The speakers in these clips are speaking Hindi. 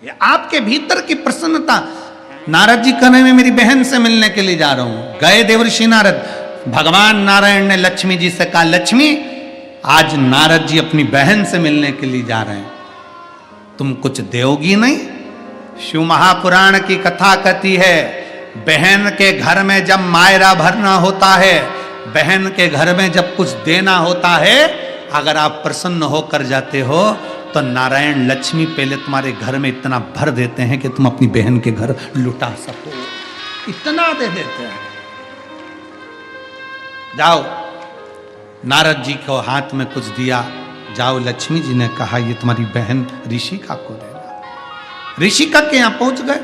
ये आपके भीतर की प्रसन्नता। नारद जी कहने में मेरी बहन से मिलने के लिए जा रहा हूं। गए देवर्षि नारद, भगवान नारायण ने लक्ष्मी जी से कहा, लक्ष्मी आज नारद जी अपनी बहन से मिलने के लिए जा रहे हैं, तुम कुछ दोगी नहीं? शिव महापुराण की कथा कहती है, बहन के घर में जब मायरा भरना होता है, बहन के घर में जब कुछ देना होता है, अगर आप प्रसन्न होकर जाते हो तो नारायण लक्ष्मी पहले तुम्हारे घर में इतना भर देते हैं कि तुम अपनी बहन के घर लुटा सको, इतना दे देते हैं। जाओ, नारद जी को हाथ में कुछ दिया, जाओ, लक्ष्मी जी ने कहा ये तुम्हारी बहन ऋषिका को देना। ऋषिका के यहां पहुंच गए,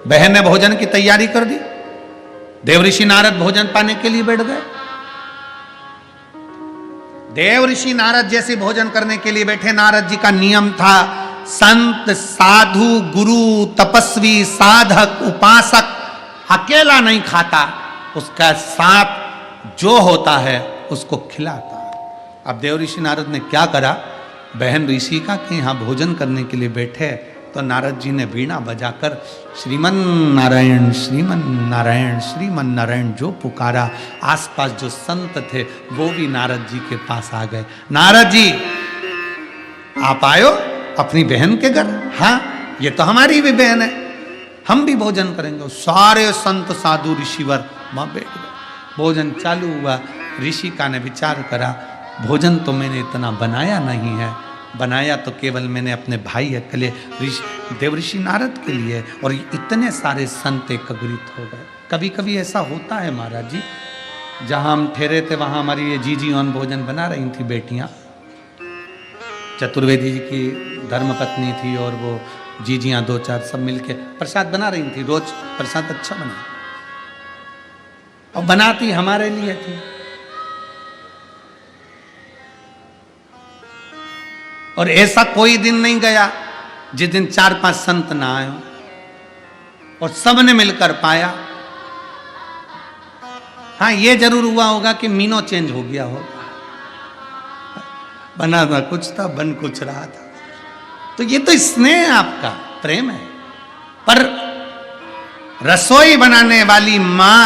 बहन ने भोजन की तैयारी कर दी, देवऋषि नारद भोजन पाने के लिए बैठ गए। देवऋषि नारद जैसे भोजन करने के लिए बैठे, नारद जी का नियम था, संत साधु गुरु तपस्वी साधक उपासक अकेला नहीं खाता, उसका साथ जो होता है उसको खिलाता। अब देवऋषि नारद ने क्या करा, बहन ऋषिका के यहां भोजन करने के लिए बैठे तो नारद जी ने वीणा बजाकर श्रीमन नारायण श्रीमन नारायण श्रीमन नारायण जो पुकारा। आसपास जो संत थे वो भी नारद जी के पास आ गए। नारद जी आप आयो अपनी बहन के घर? हाँ, ये तो हमारी भी बहन है, हम भी भोजन करेंगे। सारे संत साधु ऋषिवर वहां बैठ गए। भोजन चालू हुआ। ऋषिका ने विचार करा, भोजन तो मैंने इतना बनाया नहीं है, बनाया तो केवल मैंने अपने भाई अकेले देवऋषि नारद के लिए, और इतने सारे संत एकत्रित हो गए। कभी कभी ऐसा होता है महाराज जी, जहां हम ठहरे थे वहां हमारी ये जीजी ऑन भोजन बना रही थी बेटियां, चतुर्वेदी जी की धर्मपत्नी थी और वो जीजियां दो चार सब मिलके प्रसाद बना रही थी। रोज प्रसाद अच्छा बना और बनाती हमारे लिए थी। और ऐसा कोई दिन नहीं गया जिस दिन 4-5 संत ना आए हो, और सबने मिलकर पाया। हाँ, ये जरूर हुआ होगा कि मीनो चेंज हो गया होगा, बना था कुछ था, बन कुछ रहा था। तो ये तो स्नेह आपका प्रेम है। पर रसोई बनाने वाली मां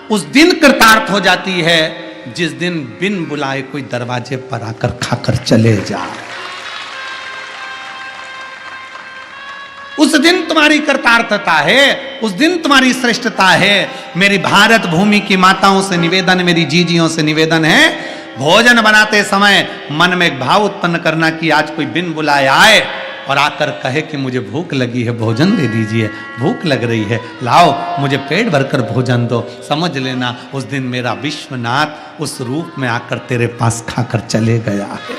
उस दिन कृतार्थ हो जाती है जिस दिन बिन बुलाए कोई दरवाजे पर आकर खाकर चले जाए। उस दिन तुम्हारी कृतार्थता है, उस दिन तुम्हारी श्रेष्ठता है। मेरी भारत भूमि की माताओं से निवेदन, मेरी जीजियों से निवेदन है, भोजन बनाते समय मन में एक भाव उत्पन्न करना कि आज कोई बिन बुलाए आए और आकर कहे कि मुझे भूख लगी है, भोजन दे दीजिए, भूख लग रही है, लाओ मुझे पेट भरकर भोजन दो। समझ लेना उस दिन मेरा विश्वनाथ उस रूप में आकर तेरे पास खाकर चले गया है।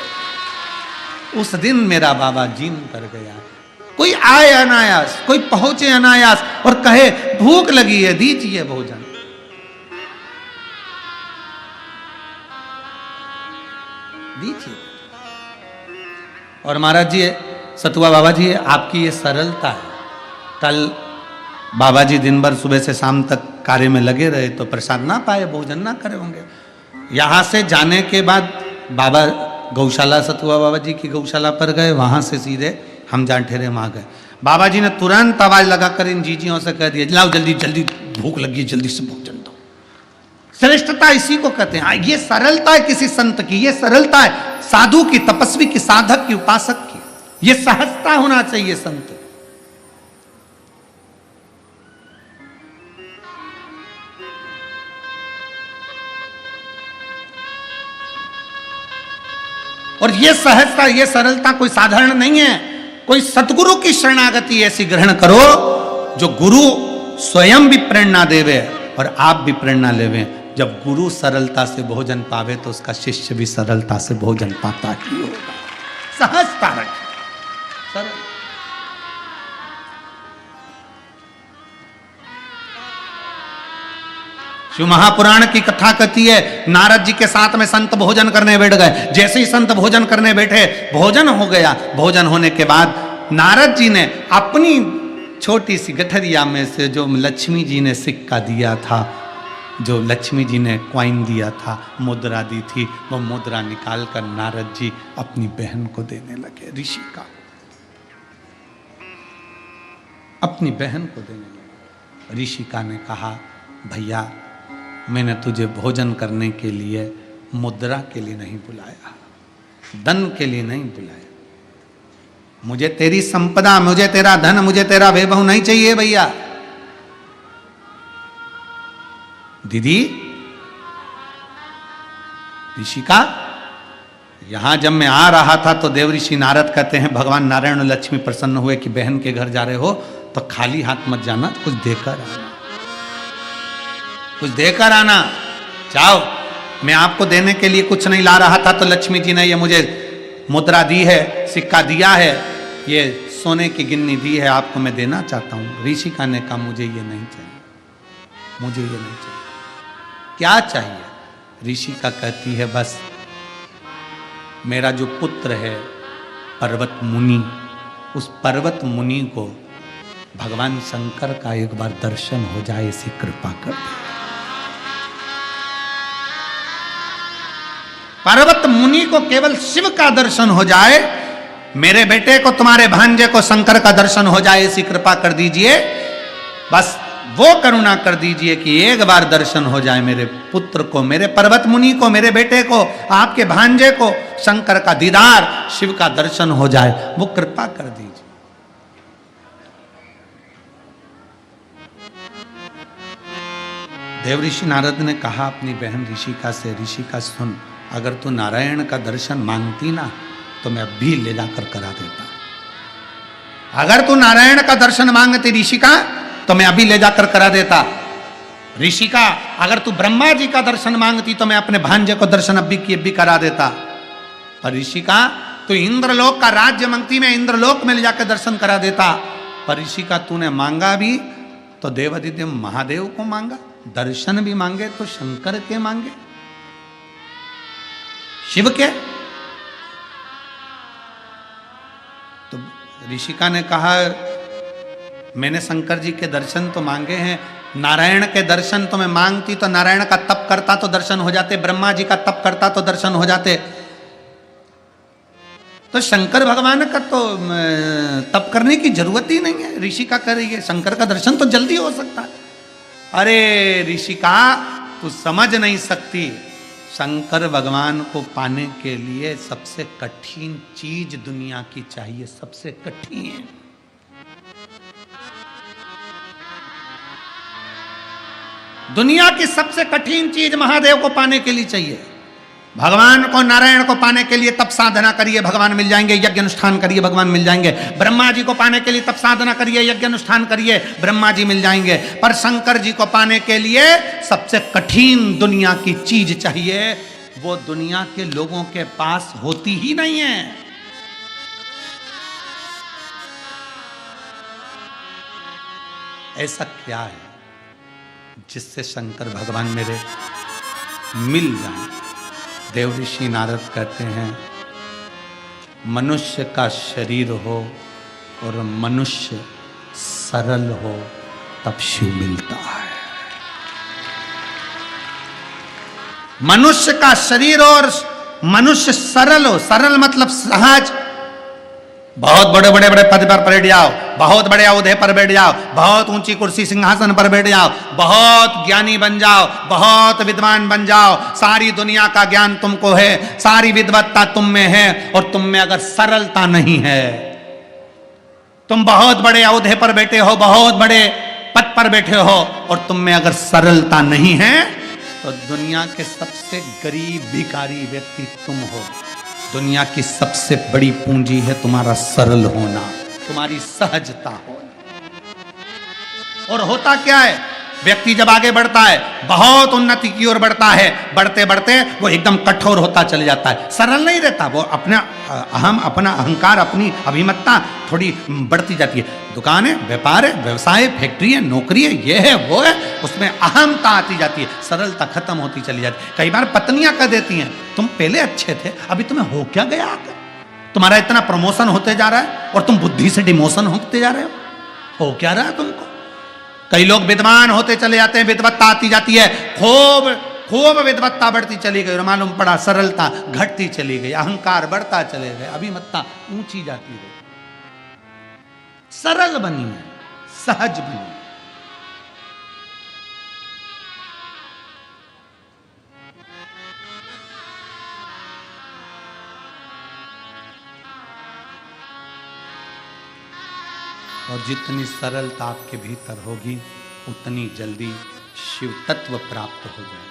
उस दिन मेरा बाबा जीन कर गया। कोई आए अनायास, कोई पहुंचे अनायास और कहे भूख लगी है, दीजिए भोजन। दीजिए। और महाराज जी, सतुआ बाबा जी, आपकी ये सरलता है। कल बाबा जी दिन भर सुबह से शाम तक कार्य में लगे रहे तो प्रसाद ना पाए, भोजन ना करे होंगे। यहां से जाने के बाद बाबा गौशाला, सतुआ बाबा जी की गौशाला पर गए, वहां से सीधे हम जहाँ ठहरे वहां गए। बाबा जी ने तुरंत आवाज लगाकर इन जीजियों से कह दिया, लाओ जल्दी जल्दी, भूख लगी, जल्दी से भोजन दो। श्रेष्ठता इसी को कहते हैं। ये सरलता है किसी संत की, ये सरलता है साधु की, तपस्वी की, साधक की, उपासक की। ये सहजता होना चाहिए संत। और ये सहजता, ये सरलता कोई साधारण नहीं है। कोई सतगुरु की शरणागति ऐसी ग्रहण करो जो गुरु स्वयं भी प्रेरणा देवे और आप भी प्रेरणा लेवे। जब गुरु सरलता से भोजन पावे तो उसका शिष्य भी सरलता से भोजन पाता ही होगा। सहजता रखे, सरल। शिव महापुराण की कथा कहती है, नारद जी के साथ में संत भोजन करने बैठ गए। जैसे ही संत भोजन करने बैठे, भोजन हो गया। भोजन होने के बाद नारद जी ने अपनी छोटी सी गठरिया में से जो लक्ष्मी जी ने सिक्का दिया था, जो लक्ष्मी जी ने क्वाइन दिया था, मुद्रा दी थी, वो मुद्रा निकाल कर नारद जी अपनी बहन को देने लगे, ऋषिका। अपनी बहन को देने लगा। ऋषिका ने कहा, भैया मैंने तुझे भोजन करने के लिए मुद्रा के लिए नहीं बुलाया, धन के लिए नहीं बुलाया। मुझे तेरी संपदा, मुझे तेरा धन, मुझे तेरा वैभव नहीं चाहिए भैया। दीदी, ऋषिका, यहां जब मैं आ रहा था तो देवऋषि नारद कहते हैं, भगवान नारायण और लक्ष्मी प्रसन्न हुए कि बहन के घर जा रहे हो तो खाली हाथ मत जाना, कुछ देकर आना, कुछ देकर आना। जाओ, मैं आपको देने के लिए कुछ नहीं ला रहा था तो लक्ष्मी जी ने ये मुझे मुद्रा दी है, सिक्का दिया है, ये सोने की गिन्नी दी है, आपको मैं देना चाहता हूं। ऋषिका ने कहा, मुझे ये नहीं चाहिए, मुझे ये नहीं चाहिए। क्या चाहिए? ऋषिका कहती है, बस मेरा जो पुत्र है पर्वत मुनि, उस पर्वत मुनि को भगवान शंकर का एक बार दर्शन हो जाए, ऐसी कृपा कर दे। पर्वत मुनि को केवल शिव का दर्शन हो जाए, मेरे बेटे को, तुम्हारे भांजे को शंकर का दर्शन हो जाए, ऐसी कृपा कर दीजिए। बस वो करुणा कर दीजिए कि एक बार दर्शन हो जाए मेरे पुत्र को, मेरे पर्वत मुनि को, मेरे बेटे को, आपके भांजे को, शंकर का दीदार, शिव का दर्शन हो जाए, वो कृपा कर दीजिए। देवऋषि नारद ने कहा अपनी बहन ऋषिका से, ऋषिका सुन, अगर तू नारायण का दर्शन मांगती ना तो मैं अभी ले जाकर करा देता। अगर तू नारायण का दर्शन मांगती ऋषिका तो मैं अभी ले जाकर करा देता। ऋषिका, अगर तू ब्रह्मा जी का दर्शन मांगती तो मैं अपने भांजे को दर्शन अभी की अभी करा देता। पर ऋषिका, तू इंद्रलोक का राज्य मांगती, मैं इंद्रलोक में ले जाकर दर्शन करा देता। पर ऋषिका, तूने मांगा भी तो देवादिदेव महादेव को मांगा, दर्शन भी मांगे तो शंकर के मांगे, शिव के। तो ऋषिका ने कहा, मैंने शंकर जी के दर्शन तो मांगे हैं, नारायण के दर्शन तो मैं मांगती तो नारायण का तप करता तो दर्शन हो जाते, ब्रह्मा जी का तप करता तो दर्शन हो जाते, तो शंकर भगवान का तो तप करने की जरूरत ही नहीं है। ऋषिका कर रही है, शंकर का दर्शन तो जल्दी हो सकता है। अरे ऋषिका, तू समझ नहीं सकती, शंकर भगवान को पाने के लिए सबसे कठिन चीज दुनिया की चाहिए, सबसे कठिन। दुनिया की सबसे कठिन चीज महादेव को पाने के लिए चाहिए। भगवान को, नारायण को पाने के लिए तप साधना करिए, भगवान मिल जाएंगे, यज्ञ अनुष्ठान करिए, भगवान मिल जाएंगे। ब्रह्मा जी को पाने के लिए तप साधना करिए, यज्ञ अनुष्ठान करिए, ब्रह्मा जी मिल जाएंगे। पर शंकर जी को पाने के लिए सबसे कठिन दुनिया की चीज चाहिए, वो दुनिया के लोगों के पास होती ही नहीं है। ऐसा क्या है जिससे शंकर भगवान मेरे मिल जाए? देवऋषि नारद कहते हैं, मनुष्य का शरीर हो और मनुष्य सरल हो तब शिव मिलता है। मनुष्य का शरीर और मनुष्य सरल हो, सरल मतलब सहज। बहुत बड़े बड़े बड़े पद पर बैठ जाओ, बहुत बड़े औहदे पर बैठ जाओ, बहुत ऊंची कुर्सी सिंहासन पर बैठ जाओ, बहुत ज्ञानी बन जाओ, बहुत विद्वान बन जाओ, सारी दुनिया का ज्ञान तुमको है, सारी विद्वत्ता तुम में है, और तुम में अगर सरलता नहीं है, तुम बहुत बड़े औहदे पर बैठे हो, बहुत बड़े पद पर बैठे हो, और तुम में अगर सरलता नहीं है तो दुनिया के सबसे गरीब भिखारी व्यक्ति तुम हो। दुनिया की सबसे बड़ी पूंजी है तुम्हारा सरल होना, तुम्हारी सहजता होना। और होता क्या है, व्यक्ति जब आगे बढ़ता है, बहुत उन्नति की ओर बढ़ता है, बढ़ते बढ़ते वो एकदम कठोर होता चले जाता है, सरल नहीं रहता। वो अपना अपना अहंकार, अपनी अभिमतता थोड़ी बढ़ती जाती है। दुकान है, व्यापार है, व्यवसाय, फैक्ट्री है, नौकरी है, ये है वो है, उसमें अहमता आती जाती है, सरलता खत्म होती चली जाती है। कई बार पत्नियां कह देती हैं, तुम पहले अच्छे थे, अभी तुम्हें हो क्या गया आकर? तुम्हारा इतना प्रमोशन होते जा रहा है और तुम बुद्धि से डिमोशन होते जा रहे हो क्या रहा है तुमको? कई लोग विद्वान होते चले जाते हैं, विद्वत्ता आती जाती है, खूब खूब विद्वत्ता बढ़ती चली गई और मालूम पड़ा सरलता घटती चली गई, अहंकार बढ़ता चले गए, अभिमत्ता ऊंची जाती गई। सरल बनिए, सहज बनो। और जितनी सरलता आपके भीतर होगी उतनी जल्दी शिव तत्व प्राप्त हो जाए।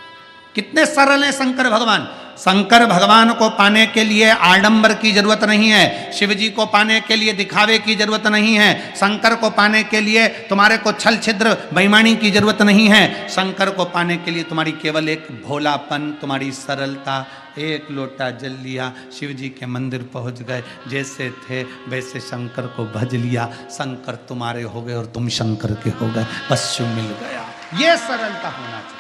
कितने सरल हैं शंकर भगवान। शंकर भगवान को पाने के लिए आडंबर की जरूरत नहीं है, शिव जी को पाने के लिए दिखावे की जरूरत नहीं है, शंकर को पाने के लिए तुम्हारे को छल छिद्र बेईमानी की जरूरत नहीं है। शंकर को पाने के लिए तुम्हारी केवल एक भोलापन, तुम्हारी सरलता, एक लोटा जल लिया, शिव जी के मंदिर पहुंच गए, जैसे थे वैसे शंकर को भज लिया, शंकर तुम्हारे हो गए और तुम शंकर के हो गए, बस शिव मिल गया। ये सरलता होना चाहिए।